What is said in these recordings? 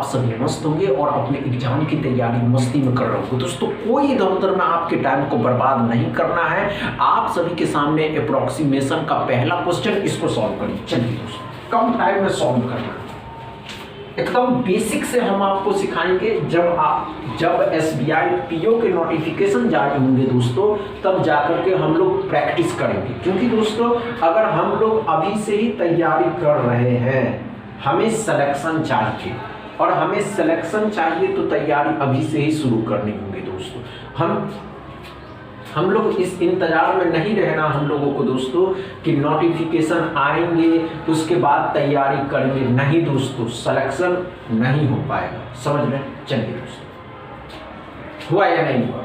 आप सभी मस्त होंगे और अपने एग्जाम की तैयारी मस्ती में कर रहे होंगे। दोस्तों कोई इधर उधर में आपके टाइम को बर्बाद नहीं करना है। आप सभी के सामने अप्रोक्सीमेशन का पहला क्वेश्चन, इसको सॉल्व करिए। चलिए दोस्तों, कम टाइम में सॉल्व करना है, एकदम बेसिक से हम आपको सिखाएंगे। जब SBI PO के नोटिफिकेशन जारी होंगे दोस्तों, तब जाकर के हम लोग प्रैक्टिस करेंगे। क्योंकि दोस्तों अगर हम लोग अभी से ही तैयारी कर रहे हैं, हमें सिलेक्शन चाहिए, और हमें सिलेक्शन चाहिए तो तैयारी अभी से ही शुरू करनी होगी दोस्तों। हम लोग इस इंतजार में नहीं रहना हम लोगों को दोस्तों कि नोटिफिकेशन आएंगे उसके बाद तैयारी करेंगे। नहीं दोस्तों, सिलेक्शन नहीं हो पाएगा, समझ रहे हैं। चलिए दोस्तों, हुआ या नहीं हुआ,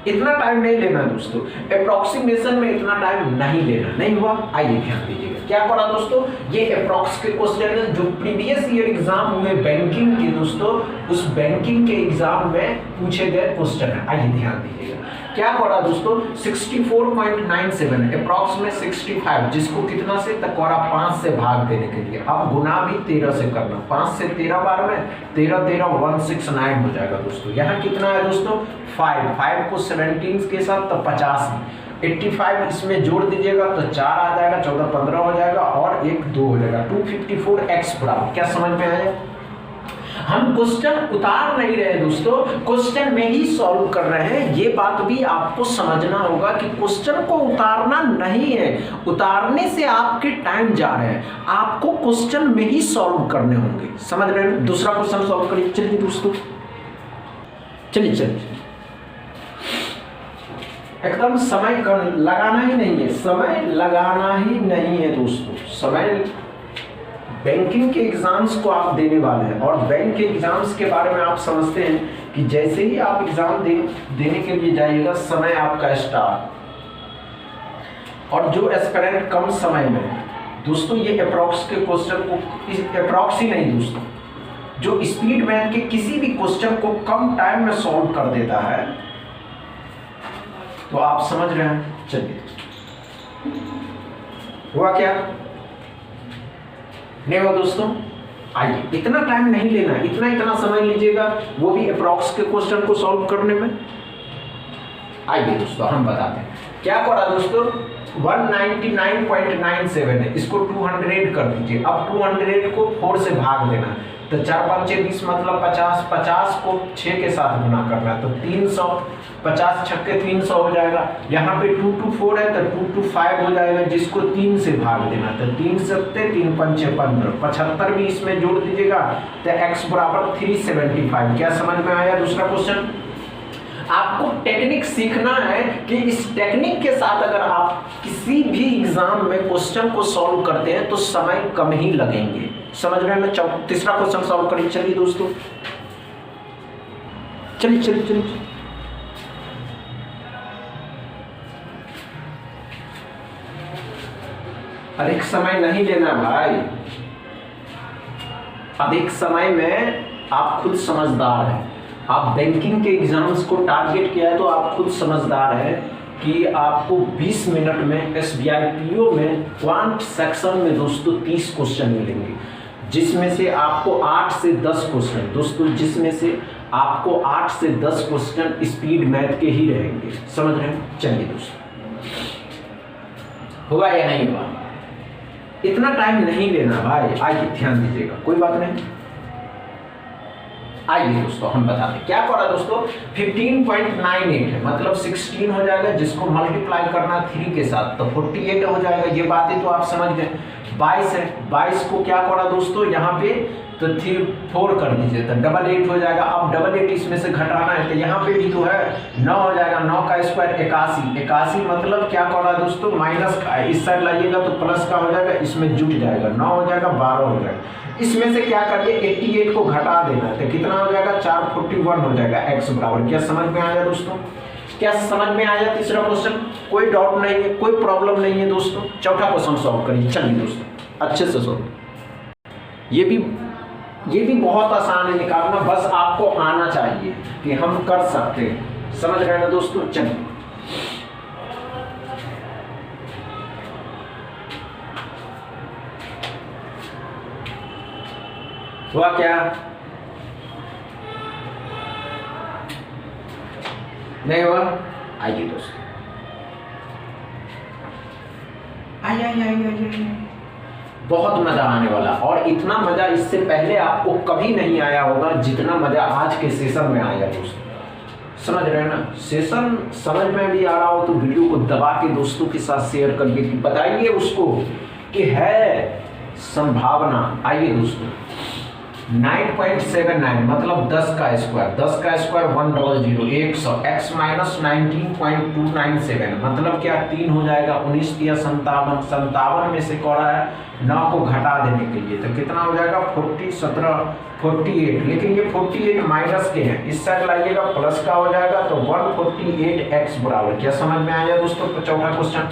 इतना टाइम नहीं लेना दोस्तों, अप्रोक्सीमेशन में इतना टाइम नहीं लेना। नहीं हुआ, आइए ध्यान दीजिएगा क्या पढ़ा दोस्तों। ये अप्रोक्स के क्वेश्चन जो प्रीवियस ईयर एग्जाम हुए बैंकिंग के दोस्तों, उस बैंकिंग के एग्जाम में पूछे गए क्वेश्चन है। आइए ध्यान दीजिएगा क्या पढ़ा दोस्तों। 64.97 अप्रोक्स में 65, जिसको कितना से तकवारा 5 से भाग देने के लिए अब गुना भी 13 से करना। 5 से 13 बार में 13 13 169 हो जाएगा दोस्तों। यहाँ कितना है दोस्तों 5 को 17 के साथ तो 50, 85 इसमें जोड़ दीजिएगा तो 4 आ जाएगा, 14 15 हो जाएगा और 1 2 हो जाएगा। 254x बराबर, क्या समझ में आया। हम क्वेश्चन उतार नहीं रहे दोस्तों, क्वेश्चन में ही सॉल्व कर रहे हैं। ये बात भी आपको समझना होगा कि क्वेश्चन को उतारना नहीं है, उतारने से आपके टाइम जा रहे हैं, आपको क्वेश्चन में ही सॉल्व करने होंगे, समझ रहे हैं। दूसरा क्वेश्चन सॉल्व करिए। चलिए दोस्तों, चलिए एकदम समय लगाना ही नहीं है, समय लगाना ही नहीं है दोस्तों। समय बैंकिंग के एग्जाम्स को आप देने वाले हैं, और बैंक के एग्जाम्स के बारे में आप समझते हैं कि जैसे ही आप एग्जाम देने के लिए जाइएगा, समय आपका स्टार्ट, और जो एस्पिरेंट कम समय में दोस्तों, ये अप्रोक्स के क्वेश्चन को, अप्रोक्स ही नहीं दोस्तों, जो स्पीड मैथ के किसी भी क्वेश्चन को कम टाइम में सॉल्व कर देता है, तो आप समझ रहे हैं। चलिए, हुआ क्या, नहीं हुआ दोस्तों। आइए, इतना टाइम नहीं लेना, इतना समय लीजिएगा, वो भी अप्रोक्स के क्वेश्चन को सॉल्व करने में। आइए दोस्तों, हम बताते हैं क्या करा दोस्तों। 199.97 है, इसको 200 कर दीजिए। अब 200 को 4 से भाग देना, तो 4 5 20 मतलब 50, 50 को 6 के साथ गुना करना है तो 300, 50 छक्के 300 हो जाएगा। यहाँ पे 2 2 4 है तो 2 2 5 हो जाएगा, जिसको 3 से भाग देना, तो 3 7 3 5 15, 75 भी इसमें जोड़ दीजिएगा तो x बराबर 375। क्या समझ में आया दूसरा क्वेश्चन। आपको टेक्निक सीखना है कि इस टेक्निक के साथ अगर आप किसी भी एग्जाम में क्वेश्चन को सॉल्व करते हैं तो समय कम ही लगेंगे, समझ रहे हैं। तीसरा क्वेश्चन सॉल्व करिए। चलिए दोस्तों, चलिए अधिक समय नहीं लेना भाई, अधिक समय में आप खुद समझदार हैं। आप बैंकिंग के एग्जाम्स को टारगेट किया है तो आप खुद समझदार हैं कि आपको 20 मिनट में SBI PO में क्वांट सेक्शन में दोस्तों 30 क्वेश्चन मिलेंगे, जिसमें से आपको 8 से 10 क्वेश्चन दोस्तों, जिसमें से आपको 8 से 10 क्वेश्चन स्पीड मैथ के ही रहेंगे, समझ रहे हैं। चलिए दोस्तों, हुआ या नहीं हुआ, इतना टाइम नहीं लेना भाई। आइए ध्यान दीजिएगा, कोई बात नहीं। आइए दोस्तों, हम बताते हैं क्या पढ़ा दोस्तों। 15.98 है, मतलब 16 हो जाएगा, जिसको मल्टीप्लाई करना 3 के साथ तो 48 हो जाएगा। ये बातें तो आप समझ गए। 22 है, 22 को क्या पढ़ा दोस्तों, यहाँ पे तो 4 कर दीजिए तो 88 हो जाएगा। अब 88 इसमें से घटाना है तो यहाँ पे भी तो है 9 हो जाएगा, 9 का स्क्वायर 81, 81 मतलब क्या पढ़ा दोस्तों, माइनस का, इस साइड लाइएगा तो प्लस का हो जाएगा, इसमें जुट जाएगा, 9 हो जाएगा, 12 हो जाएगा। इसमें से क्या करिए 88 को घटा देना तो कितना हो जाएगा, 441 हो जाएगा x बराबर। क्या समझ में आया दोस्तों, क्या समझ में आया तीसरा क्वेश्चन। कोई डाउट नहीं है, कोई प्रॉब्लम नहीं है दोस्तों। चौथा क्वेश्चन सॉल्व करिए। चलिए दोस्तों, अच्छे से सॉल्व, ये भी बहुत आसान है निकालना, बस आपको आना चाहिए कि हम कर सकते हैं, समझ रहे हैं ना दोस्तों। चलिए, हुआ क्या, नहीं हुआ? आइए दोस्तों, आइए आइए आइए आइए, बहुत मजा आने वाला। और इतना मजा इससे पहले आपको कभी नहीं आया होगा जितना मजा आज के सेशन में आया दोस्तों। समझ रहे हैं ना? सेशन समझ में भी आ रहा हो तो वीडियो को दबा के दोस्तों के साथ शेयर करके बताइए उसको कि है संभावना। आइए दोस्तों, 9.79 मतलब 10 का स्क्वायर, 10 का स्क्वायर 100, 100, x माइनस 19.297 मतलब क्या 3 हो जाएगा 19 या 57, 57 में से कौड़ा है 9 को घटा देने के लिए तो कितना हो जाएगा 40, 17, 48। लेकिन ये 48 माइनस के हैं, इस साइड लाइएगा प्लस का हो जाएगा तो 148x बराबर। क्या समझ में आया दोस्तों? तो चौथा क्वेश्चन,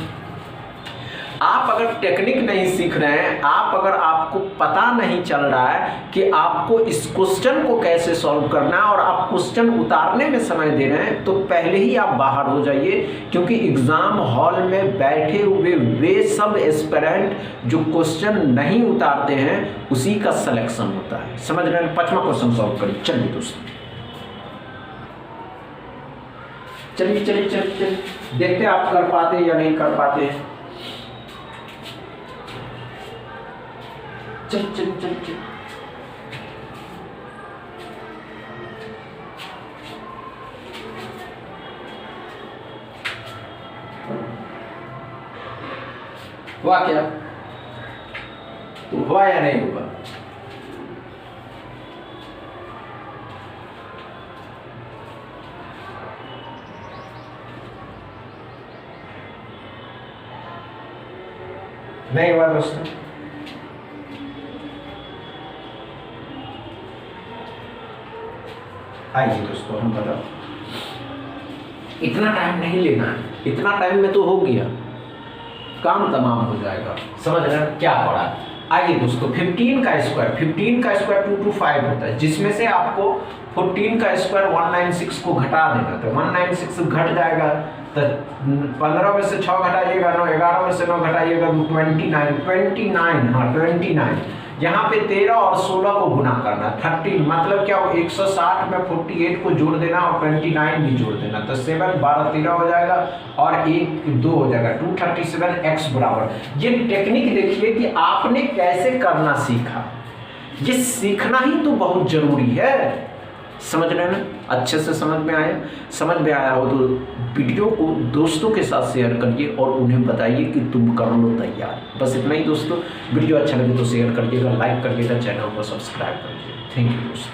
आप अगर टेक्निक नहीं सीख रहे हैं, आपको पता नहीं चल रहा है कि आपको इस क्वेश्चन को कैसे सॉल्व करना है और आप क्वेश्चन उतारने में समय दे रहे हैं, तो पहले ही आप बाहर हो जाइए, क्योंकि एग्जाम हॉल में बैठे हुए वे सब एस्पिरेंट जो क्वेश्चन नहीं उतारते हैं उसी का सिलेक्शन होता है। समझ रहे हैं? 5वां क्वेश्चन सॉल्व करिए। चलिए दोस्तों, चलिए चलिए चलिए देखते हैं आप कर पाते या नहीं कर पाते हैं। चल चल चल चल, हुआ क्या? तो हुआ या नहीं हुआ? नहीं हुआ दोस्तों। आइए दोस्तों, हम बताओ, इतना टाइम नहीं लेना है, इतना टाइम में तो हो गया, काम तमाम हो जाएगा। समझ रहे हैं क्या पड़ा? आइए दोस्तों, 15 का स्क्वायर 225 होता है, जिसमें से आपको 14 का स्क्वायर 196 को घटा देना, तो 196 घट जाएगा तो 15 में से 6 घटाइएगा 9, 11 में से 9 घटाइएगा 29, हाँ 29। यहाँ पे 13 और 16 को गुना करना, 13 मतलब क्या हो 160 में 48 को जोड़ देना और 29 भी जोड़ देना, तो 7 12 13 हो जाएगा और 1 2 हो जाएगा 237x बराबर। ये टेक्निक देखिए कि आपने कैसे करना सीखा, ये सीखना ही तो बहुत जरूरी है। समझ रहे हैं ना? अच्छे से समझ में आया? समझ में आया हो तो वीडियो को दोस्तों के साथ शेयर करिए और उन्हें बताइए कि तुम कर लो तैयार। बस इतना ही दोस्तों। वीडियो अच्छा लगे तो शेयर करिएगा, लाइक करिएगा, चैनल को सब्सक्राइब करिए। थैंक यू दोस्तों।